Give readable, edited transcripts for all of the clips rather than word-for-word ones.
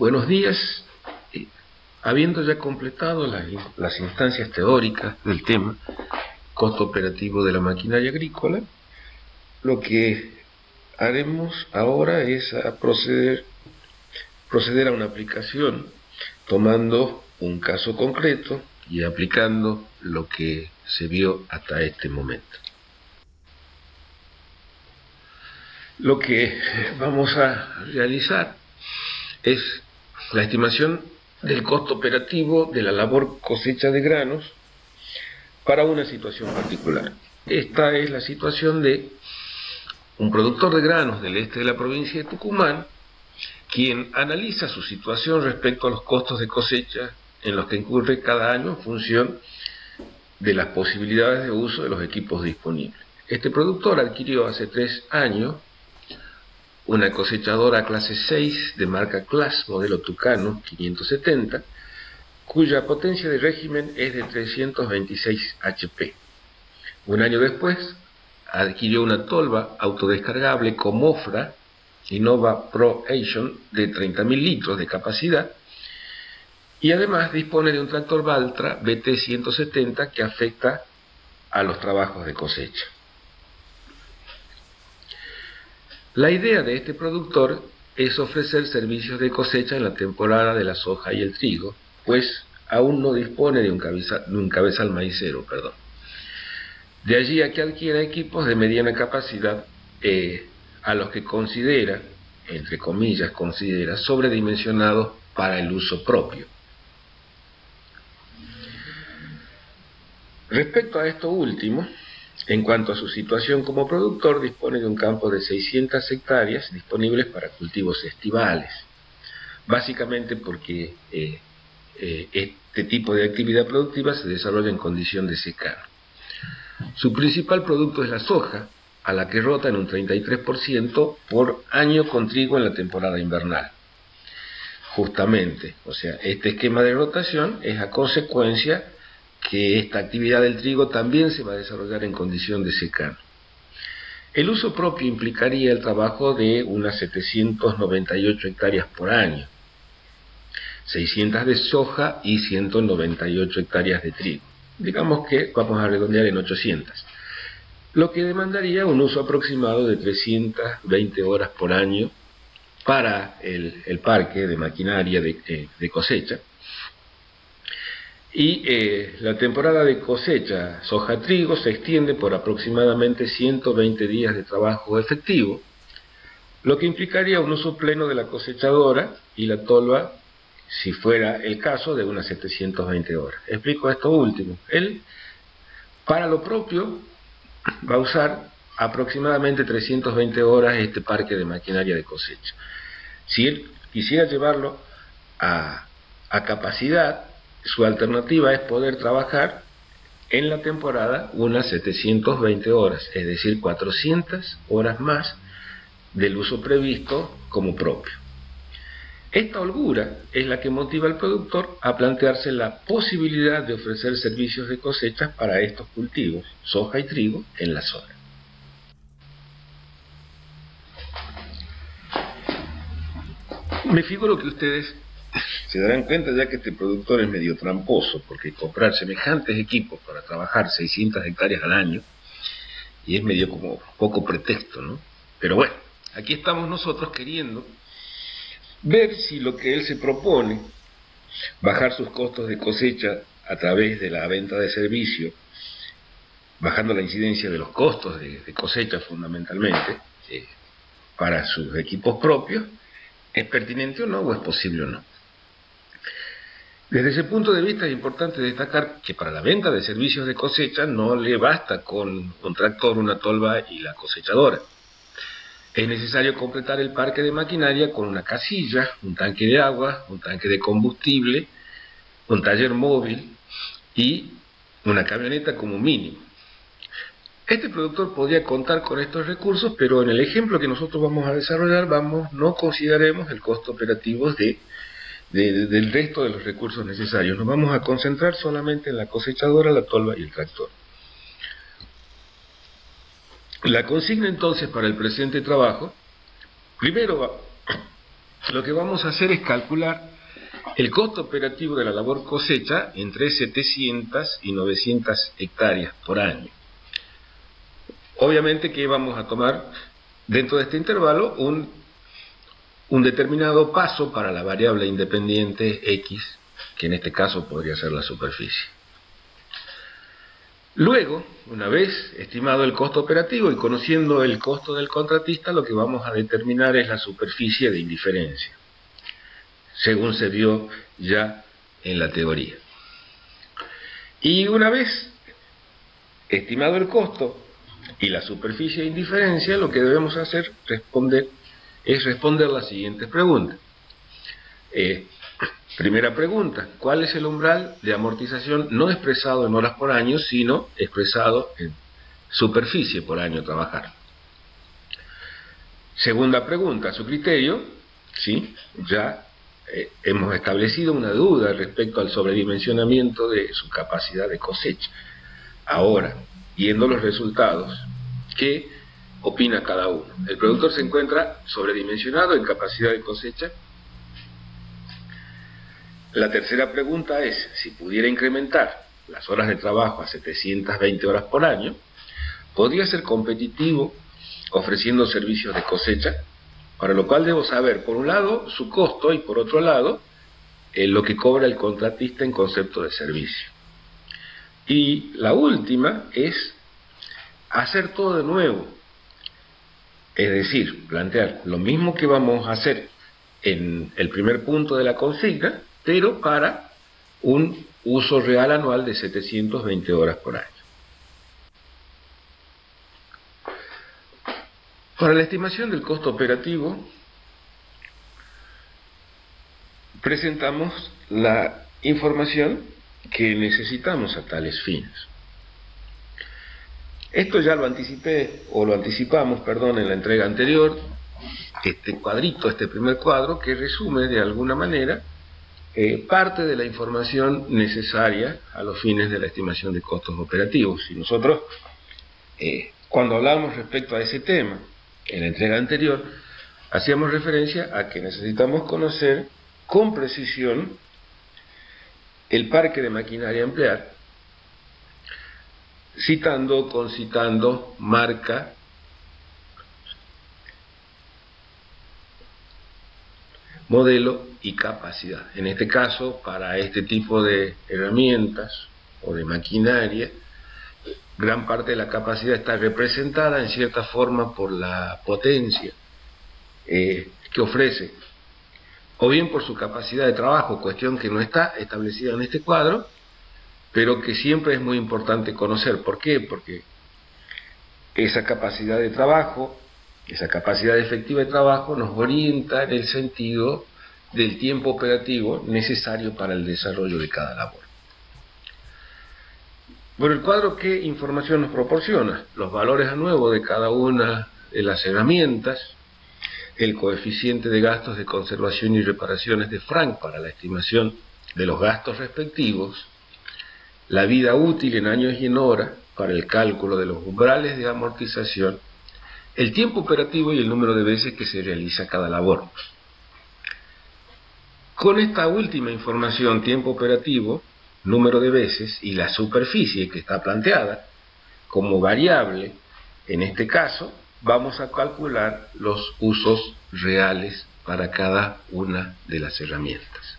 Buenos días. Habiendo ya completado las instancias teóricas del tema, costo operativo de la maquinaria agrícola, lo que haremos ahora es proceder a una aplicación tomando un caso concreto y aplicando lo que se vio hasta este momento. Lo que vamos a realizar es la estimación del costo operativo de la labor cosecha de granos para una situación particular. Esta es la situación de un productor de granos del este de la provincia de Tucumán, quien analiza su situación respecto a los costos de cosecha en los que incurre cada año en función de las posibilidades de uso de los equipos disponibles. Este productor adquirió hace 3 años una cosechadora clase 6 de marca Class, modelo Tucano 570, cuya potencia de régimen es de 326 HP. Un año después, adquirió una tolva autodescargable Comofra Innova Pro Action de 30.000 litros de capacidad y además dispone de un tractor Valtra BT 170 que afecta a los trabajos de cosecha. La idea de este productor es ofrecer servicios de cosecha en la temporada de la soja y el trigo, pues aún no dispone de un cabezal maicero. De allí a que adquiera equipos de mediana capacidad a los que considera, entre comillas, sobredimensionados para el uso propio. Respecto a esto último, en cuanto a su situación como productor, dispone de un campo de 600 hectáreas disponibles para cultivos estivales, básicamente porque este tipo de actividad productiva se desarrolla en condición de secano. Su principal producto es la soja, a la que rota en un 33% por año con trigo en la temporada invernal. Justamente, o sea, este esquema de rotación es a consecuencia que esta actividad del trigo también se va a desarrollar en condición de secano. El uso propio implicaría el trabajo de unas 798 hectáreas por año, 600 de soja y 198 hectáreas de trigo. Digamos que vamos a redondear en 800, lo que demandaría un uso aproximado de 320 horas por año para el parque de maquinaria de cosecha. Y la temporada de cosecha soja-trigo se extiende por aproximadamente 120 días de trabajo efectivo, lo que implicaría un uso pleno de la cosechadora y la tolva, si fuera el caso, de unas 720 horas. Explico esto último. Él, para lo propio, va a usar aproximadamente 320 horas este parque de maquinaria de cosecha. Si él quisiera llevarlo a capacidad, su alternativa es poder trabajar en la temporada unas 720 horas, es decir, 400 horas más del uso previsto como propio. Esta holgura es la que motiva al productor a plantearse la posibilidad de ofrecer servicios de cosecha para estos cultivos, soja y trigo, en la zona. Me figuro que ustedes se darán cuenta ya que este productor es medio tramposo, porque comprar semejantes equipos para trabajar 600 hectáreas al año, y es medio como poco pretexto, ¿no? Pero bueno, aquí estamos nosotros queriendo ver si lo que él se propone, bajar sus costos de cosecha a través de la venta de servicio, bajando la incidencia de los costos de cosecha fundamentalmente, para sus equipos propios, ¿es pertinente o no, o es posible o no? Desde ese punto de vista es importante destacar que para la venta de servicios de cosecha no le basta con un tractor, una tolva y la cosechadora. Es necesario completar el parque de maquinaria con una casilla, un tanque de agua, un tanque de combustible, un taller móvil y una camioneta como mínimo. Este productor podría contar con estos recursos, pero en el ejemplo que nosotros vamos a desarrollar no consideraremos el costo operativo del resto de los recursos necesarios. Nos vamos a concentrar solamente en la cosechadora, la tolva y el tractor. La consigna entonces para el presente trabajo, primero lo que vamos a hacer es calcular el costo operativo de la labor cosecha entre 700 y 900 hectáreas por año. Obviamente que vamos a tomar dentro de este intervalo un determinado paso para la variable independiente X, que en este caso podría ser la superficie. Luego, una vez estimado el costo operativo y conociendo el costo del contratista, lo que vamos a determinar es la superficie de indiferencia, según se vio ya en la teoría. Y una vez estimado el costo y la superficie de indiferencia, lo que debemos hacer es responder las siguientes preguntas. Primera pregunta: ¿cuál es el umbral de amortización no expresado en horas por año, sino expresado en superficie por año a trabajar? Segunda pregunta: a su criterio, ¿sí? Ya hemos establecido una duda respecto al sobredimensionamiento de su capacidad de cosecha. Ahora, viendo los resultados, ¿qué opina cada uno? ¿El productor se encuentra sobredimensionado en capacidad de cosecha? La tercera pregunta es: si pudiera incrementar las horas de trabajo a 720 horas por año, ¿podría ser competitivo ofreciendo servicios de cosecha? Para lo cual debo saber, por un lado, su costo y por otro lado, lo que cobra el contratista en concepto de servicio. Y la última es hacer todo de nuevo. Es decir, plantear lo mismo que vamos a hacer en el primer punto de la consigna, pero para un uso real anual de 720 horas por año. Para la estimación del costo operativo, presentamos la información que necesitamos a tales fines. Esto ya lo anticipamos en la entrega anterior, este primer cuadro, que resume de alguna manera parte de la información necesaria a los fines de la estimación de costos operativos. Y nosotros, cuando hablamos respecto a ese tema, en la entrega anterior, hacíamos referencia a que necesitamos conocer con precisión el parque de maquinaria a emplear, concitando marca, modelo y capacidad. En este caso, para este tipo de herramientas o de maquinaria, gran parte de la capacidad está representada en cierta forma por la potencia que ofrece, o bien por su capacidad de trabajo, cuestión que no está establecida en este cuadro, pero que siempre es muy importante conocer. ¿Por qué? Porque esa capacidad de trabajo, esa capacidad efectiva de trabajo nos orienta en el sentido del tiempo operativo necesario para el desarrollo de cada labor. Bueno, el cuadro, ¿qué información nos proporciona? Los valores a nuevo de cada una de las herramientas, el coeficiente de gastos de conservación y reparaciones de Frank para la estimación de los gastos respectivos, la vida útil en años y en horas para el cálculo de los umbrales de amortización, el tiempo operativo y el número de veces que se realiza cada labor. Con esta última información, tiempo operativo, número de veces y la superficie que está planteada como variable, en este caso, vamos a calcular los usos reales para cada una de las herramientas.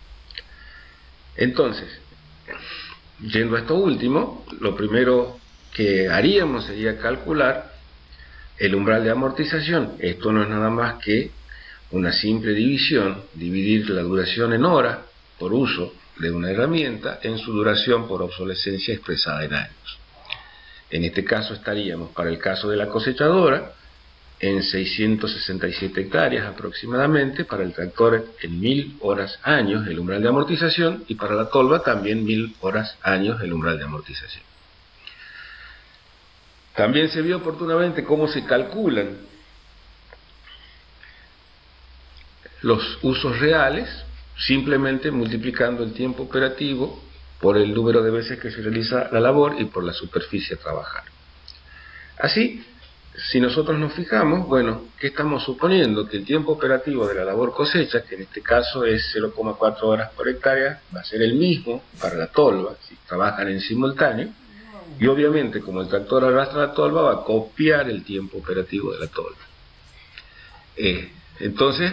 Entonces, yendo a esto último, lo primero que haríamos sería calcular el umbral de amortización. Esto no es nada más que una simple división, dividir la duración en horas por uso de una herramienta en su duración por obsolescencia expresada en años. En este caso estaríamos, para el caso de la cosechadora, en 667 hectáreas aproximadamente, para el tractor en 1000 horas años el umbral de amortización, y para la tolva también 1000 horas años el umbral de amortización. También se vio oportunamente cómo se calculan los usos reales, simplemente multiplicando el tiempo operativo por el número de veces que se realiza la labor y por la superficie a trabajar. Así, si nosotros nos fijamos, bueno, ¿qué estamos suponiendo? Que el tiempo operativo de la labor cosecha, que en este caso es 0,4 horas por hectárea, va a ser el mismo para la tolva, si trabajan en simultáneo, y obviamente como el tractor arrastra la tolva, va a copiar el tiempo operativo de la tolva. Entonces,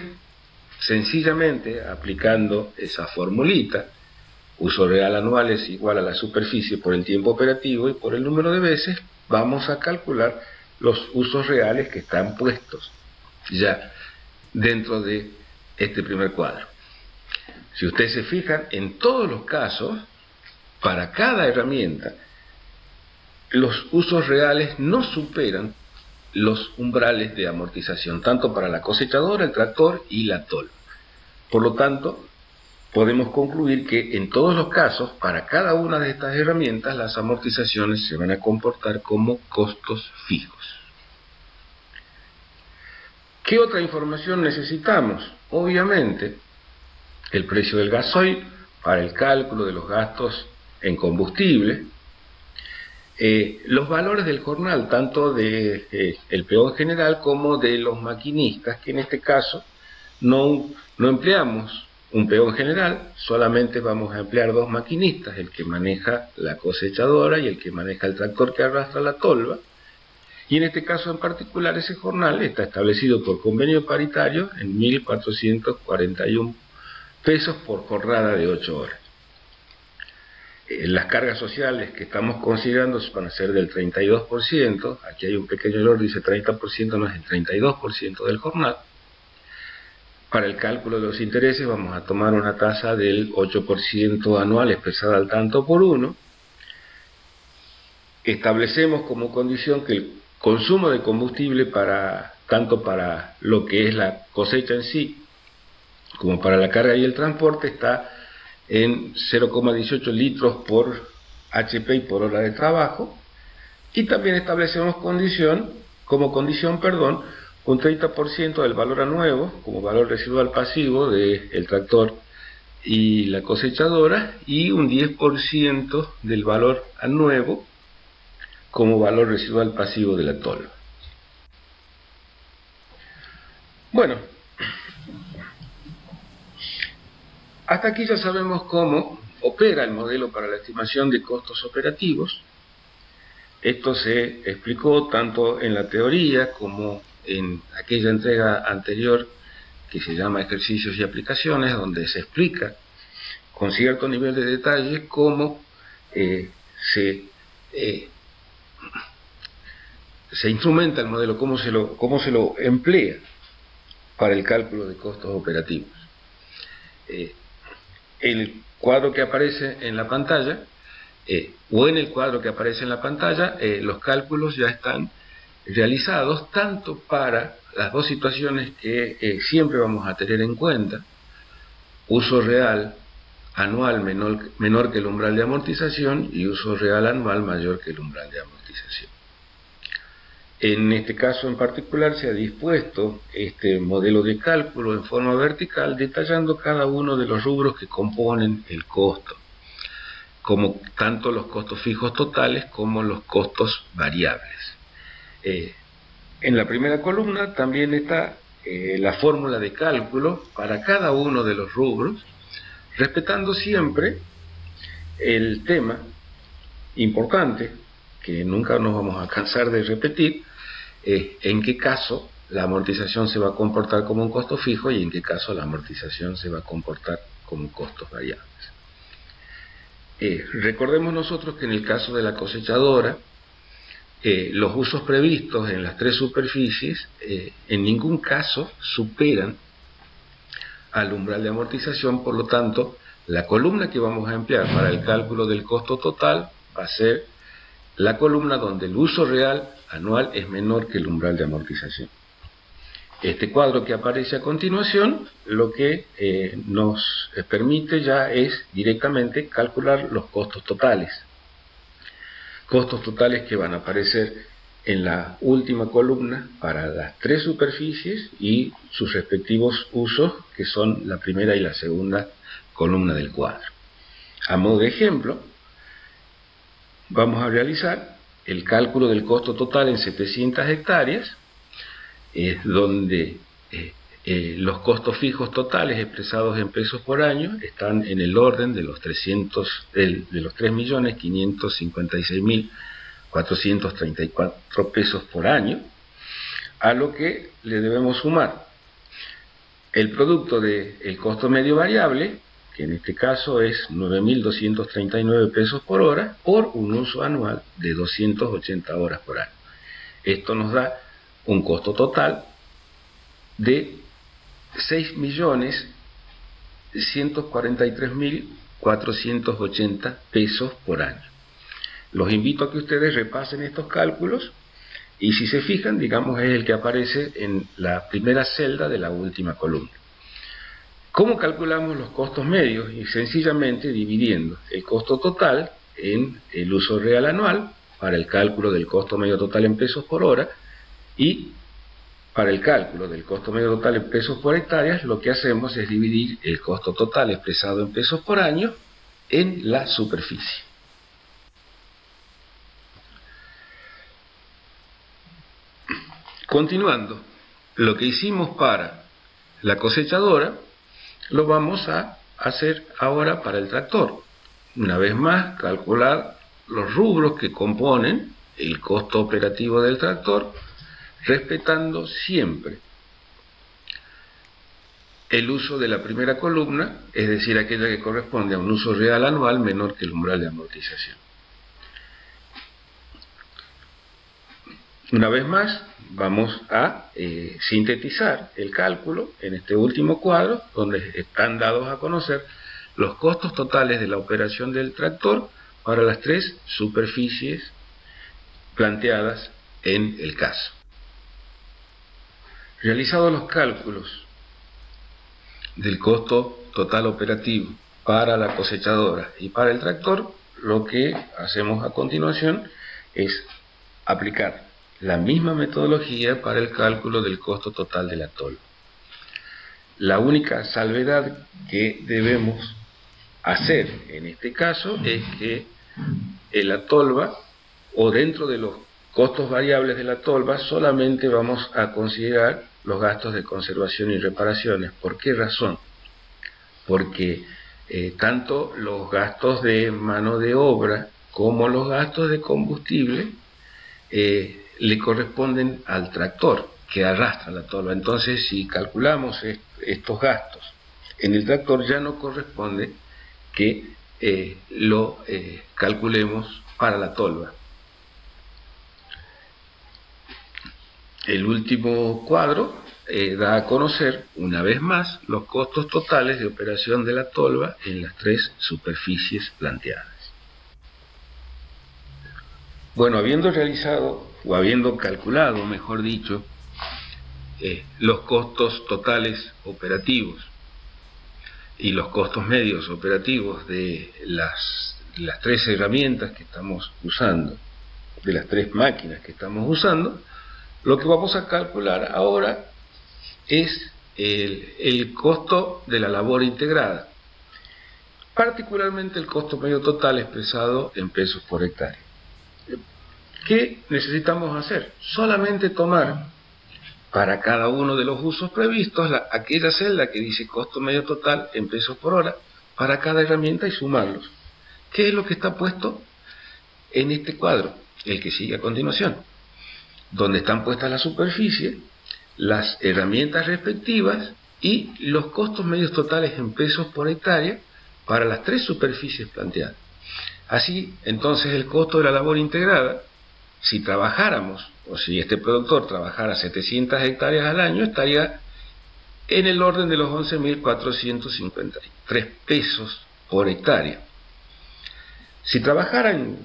sencillamente aplicando esa formulita, uso real anual es igual a la superficie por el tiempo operativo y por el número de veces, vamos a calcular los usos reales que están puestos ya dentro de este primer cuadro. Si ustedes se fijan, en todos los casos, para cada herramienta, los usos reales no superan los umbrales de amortización, tanto para la cosechadora, el tractor y la tolva. Por lo tanto, podemos concluir que en todos los casos, para cada una de estas herramientas, las amortizaciones se van a comportar como costos fijos. ¿Qué otra información necesitamos? Obviamente, el precio del gasoil para el cálculo de los gastos en combustible, los valores del jornal, tanto de el peón general como de los maquinistas, que en este caso no empleamos un peón general, solamente vamos a emplear dos maquinistas, el que maneja la cosechadora y el que maneja el tractor que arrastra la tolva, y en este caso en particular ese jornal está establecido por convenio paritario en 1.441 pesos por jornada de 8 horas. Las cargas sociales que estamos considerando van a ser del 32%, aquí hay un pequeño error, dice 30%, no es el 32% del jornal. Para el cálculo de los intereses vamos a tomar una tasa del 8% anual expresada al tanto por uno. Establecemos como condición que el consumo de combustible tanto para lo que es la cosecha en sí como para la carga y el transporte está en 0,18 litros por HP y por hora de trabajo, y también establecemos como condición un 30% del valor anuevo como valor residual pasivo del tractor y la cosechadora, y un 10% del valor anuevo como valor residual pasivo de la tolva. Bueno, hasta aquí ya sabemos cómo opera el modelo para la estimación de costos operativos. Esto se explicó tanto en la teoría como en aquella entrega anterior que se llama Ejercicios y Aplicaciones, donde se explica con cierto nivel de detalle cómo se instrumenta el modelo, cómo se lo emplea para el cálculo de costos operativos. El cuadro que aparece en la pantalla, o en el cuadro que aparece en la pantalla, los cálculos ya están realizados tanto para las dos situaciones que siempre vamos a tener en cuenta: uso real anual menor que el umbral de amortización y uso real anual mayor que el umbral de amortización. En este caso en particular se ha dispuesto este modelo de cálculo en forma vertical, detallando cada uno de los rubros que componen el costo, como tanto los costos fijos totales como los costos variables. En la primera columna también está la fórmula de cálculo para cada uno de los rubros, respetando siempre el tema importante que nunca nos vamos a cansar de repetir: en qué caso la amortización se va a comportar como un costo fijo y en qué caso la amortización se va a comportar como costos variables. Recordemos nosotros que en el caso de la cosechadora, los usos previstos en las tres superficies en ningún caso superan al umbral de amortización. Por lo tanto, la columna que vamos a emplear para el cálculo del costo total va a ser la columna donde el uso real anual es menor que el umbral de amortización. Este cuadro que aparece a continuación lo que nos permite ya es directamente calcular los costos totales. Costos totales que van a aparecer en la última columna para las tres superficies y sus respectivos usos, que son la primera y la segunda columna del cuadro. A modo de ejemplo, vamos a realizar el cálculo del costo total en 700 hectáreas, es donde los costos fijos totales expresados en pesos por año están en el orden de los 3.556.434 pesos por año, a lo que le debemos sumar el producto del costo medio variable, que en este caso es 9.239 pesos por hora, por un uso anual de 280 horas por año. Esto nos da un costo total de 6.143.480 pesos por año. Los invito a que ustedes repasen estos cálculos y, si se fijan, digamos, es el que aparece en la primera celda de la última columna. ¿Cómo calculamos los costos medios? Y sencillamente dividiendo el costo total en el uso real anual para el cálculo del costo medio total en pesos por hora, y para el cálculo del costo medio total en pesos por hectáreas lo que hacemos es dividir el costo total expresado en pesos por año en la superficie. Continuando, lo que hicimos para la cosechadora lo vamos a hacer ahora para el tractor. Una vez más, calcular los rubros que componen el costo operativo del tractor, respetando siempre el uso de la primera columna, es decir, aquella que corresponde a un uso real anual menor que el umbral de amortización. Una vez más, vamos a sintetizar el cálculo en este último cuadro, donde están dados a conocer los costos totales de la operación del tractor para las tres superficies planteadas en el caso. Realizados los cálculos del costo total operativo para la cosechadora y para el tractor, lo que hacemos a continuación es aplicar la misma metodología para el cálculo del costo total de la tolva. La única salvedad que debemos hacer en este caso es que la tolva, o dentro de los costos variables de la tolva, solamente vamos a considerar los gastos de conservación y reparaciones. ¿Por qué razón? Porque tanto los gastos de mano de obra como los gastos de combustible le corresponden al tractor que arrastra la tolva. Entonces, si calculamos estos gastos en el tractor, ya no corresponde que lo calculemos para la tolva. El último cuadro da a conocer, una vez más, los costos totales de operación de la tolva en las tres superficies planteadas. Bueno, habiendo realizado, o habiendo calculado, mejor dicho, los costos totales operativos y los costos medios operativos de las tres herramientas que estamos usando, de las tres máquinas que estamos usando, lo que vamos a calcular ahora es el costo de la labor integrada, particularmente el costo medio total expresado en pesos por hectárea. ¿Qué necesitamos hacer? Solamente tomar para cada uno de los usos previstos aquella celda que dice costo medio total en pesos por hora para cada herramienta y sumarlos. ¿Qué es lo que está puesto en este cuadro? El que sigue a continuación, donde están puestas las superficies, las herramientas respectivas y los costos medios totales en pesos por hectárea para las tres superficies planteadas. Así, entonces, el costo de la labor integrada, si trabajáramos, o si este productor trabajara 700 hectáreas al año, estaría en el orden de los 11.453 pesos por hectárea. Si trabajaran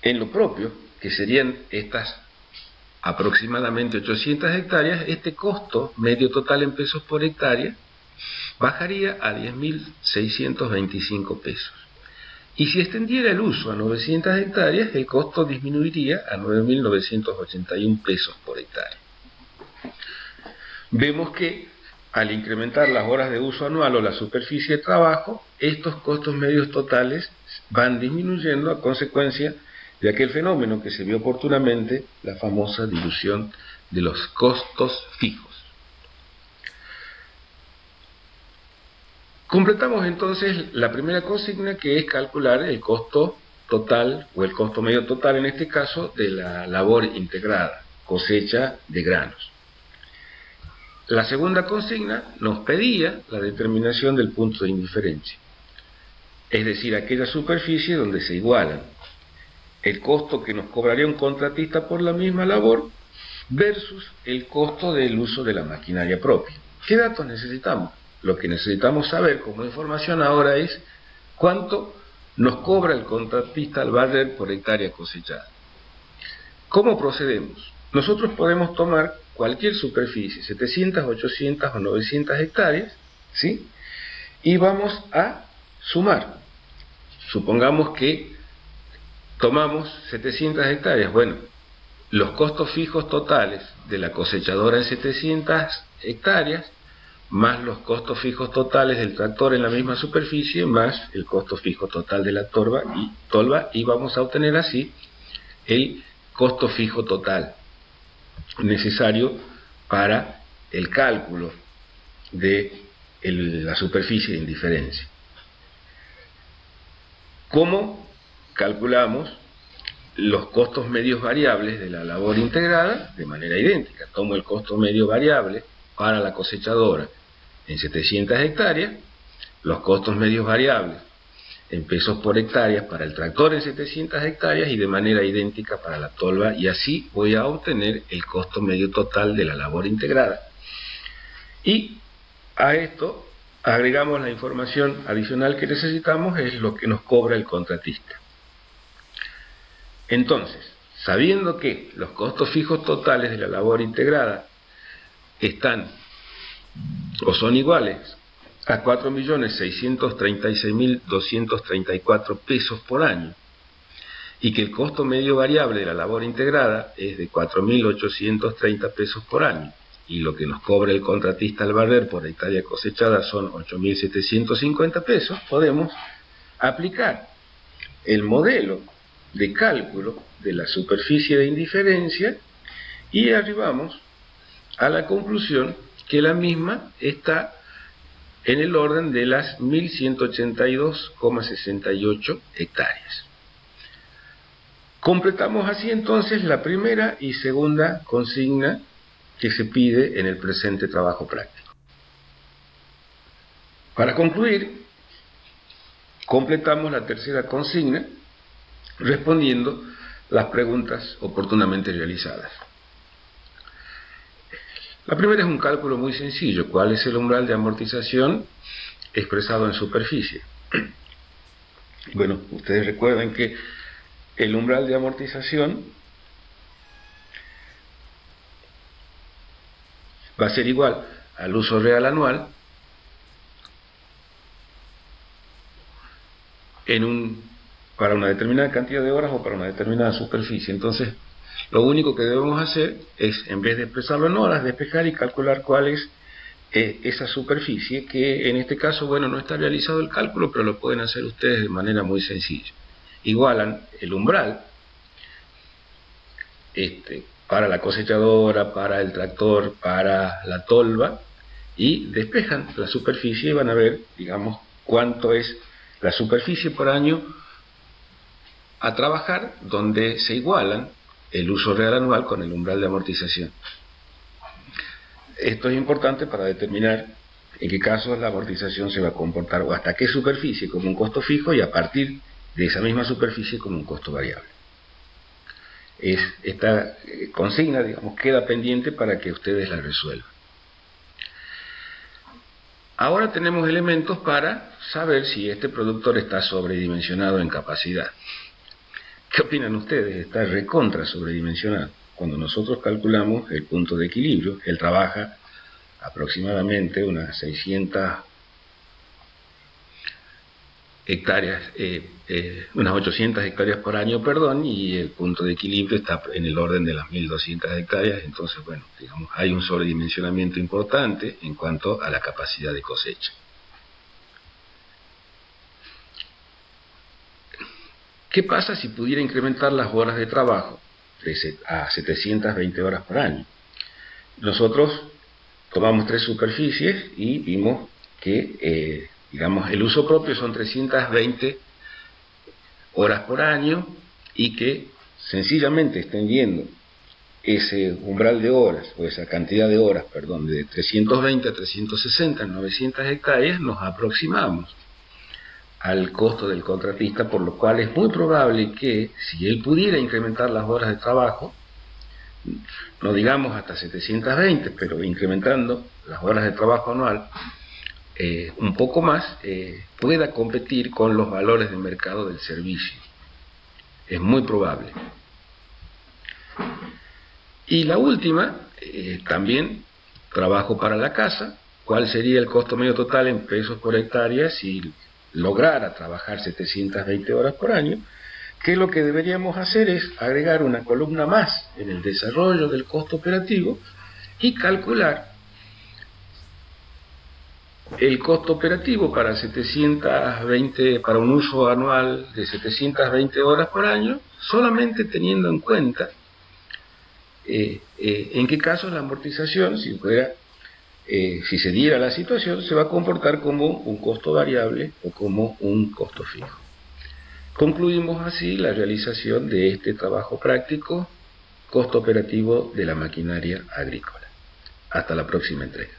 en lo propio, que serían estas aproximadamente 800 hectáreas, este costo medio total en pesos por hectárea bajaría a 10.625 pesos. Y si extendiera el uso a 900 hectáreas, el costo disminuiría a 9.981 pesos por hectárea. Vemos que al incrementar las horas de uso anual o la superficie de trabajo, estos costos medios totales van disminuyendo a consecuencia de aquel fenómeno que se vio oportunamente, la famosa dilución de los costos fijos. Completamos entonces la primera consigna, que es calcular el costo total, o el costo medio total en este caso, de la labor integrada, cosecha de granos. La segunda consigna nos pedía la determinación del punto de indiferencia, es decir, aquella superficie donde se igualan el costo que nos cobraría un contratista por la misma labor versus el costo del uso de la maquinaria propia. ¿Qué datos necesitamos? Lo que necesitamos saber como información ahora es cuánto nos cobra el contratista al barrer por hectárea cosechada. ¿Cómo procedemos? Nosotros podemos tomar cualquier superficie, 700, 800 o 900 hectáreas, ¿sí? Y vamos a sumar. Supongamos que tomamos 700 hectáreas. Bueno, los costos fijos totales de la cosechadora en 700 hectáreas, más los costos fijos totales del tractor en la misma superficie, más el costo fijo total de la tolva, y vamos a obtener así el costo fijo total necesario para el cálculo de la superficie de indiferencia. ¿Cómo calculamos los costos medios variables de la labor integrada? De manera idéntica. Tomo el costo medio variable para la cosechadora en 700 hectáreas, los costos medios variables en pesos por hectárea para el tractor en 700 hectáreas y de manera idéntica para la tolva, y así voy a obtener el costo medio total de la labor integrada. Y a esto agregamos la información adicional que necesitamos, es lo que nos cobra el contratista. Entonces, sabiendo que los costos fijos totales de la labor integrada están o son iguales a 4.636.234 pesos por año, y que el costo medio variable de la labor integrada es de 4.830 pesos por año, y lo que nos cobra el contratista al barrer por hectárea cosechada son 8.750 pesos, podemos aplicar el modelo de cálculo de la superficie de indiferencia y arribamos a la conclusión que la misma está en el orden de las 1.182,68 hectáreas. Completamos así entonces la primera y segunda consigna que se pide en el presente trabajo práctico. Para concluir, completamos la tercera consigna respondiendo las preguntas oportunamente realizadas. La primera es un cálculo muy sencillo. ¿Cuál es el umbral de amortización expresado en superficie? Bueno, ustedes recuerdan que el umbral de amortización va a ser igual al uso real anual para una determinada cantidad de horas o para una determinada superficie. Entonces, lo único que debemos hacer es, en vez de expresarlo en horas, despejar y calcular cuál es esa superficie, que en este caso, bueno, no está realizado el cálculo, pero lo pueden hacer ustedes de manera muy sencilla. Igualan el umbral para la cosechadora, para el tractor, para la tolva, y despejan la superficie y van a ver, digamos, cuánto es la superficie por año a trabajar, donde se igualan el uso real anual con el umbral de amortización. Esto es importante para determinar en qué casos la amortización se va a comportar, o hasta qué superficie como un costo fijo, y a partir de esa misma superficie como un costo variable. Esta consigna, digamos, queda pendiente para que ustedes la resuelvan. Ahora tenemos elementos para saber si este productor está sobredimensionado en capacidad. ¿Qué opinan ustedes? Está recontra sobredimensionado. Cuando nosotros calculamos el punto de equilibrio, él trabaja aproximadamente unas 600 hectáreas, unas 800 hectáreas por año, perdón, y el punto de equilibrio está en el orden de las 1.200 hectáreas. Entonces, bueno, digamos, hay un sobredimensionamiento importante en cuanto a la capacidad de cosecha. ¿Qué pasa si pudiera incrementar las horas de trabajo a 720 horas por año? Nosotros tomamos 3 superficies y vimos que, digamos, el uso propio son 320 horas por año y que sencillamente extendiendo ese umbral de horas, o esa cantidad de horas, perdón, de 320 a 360 en 900 hectáreas, nos aproximamos al costo del contratista, por lo cual es muy probable que si él pudiera incrementar las horas de trabajo, no digamos hasta 720, pero incrementando las horas de trabajo anual un poco más, pueda competir con los valores de mercado del servicio. Es muy probable. Y la última, también trabajo para la casa. ¿Cuál sería el costo medio total en pesos por hectárea si lograra trabajar 720 horas por año? Que lo que deberíamos hacer es agregar una columna más en el desarrollo del costo operativo y calcular el costo operativo para 720, para un uso anual de 720 horas por año, solamente teniendo en cuenta en qué caso la amortización, si se diera la situación, se va a comportar como un costo variable o como un costo fijo. Concluimos así la realización de este trabajo práctico, costo operativo de la maquinaria agrícola. Hasta la próxima entrega.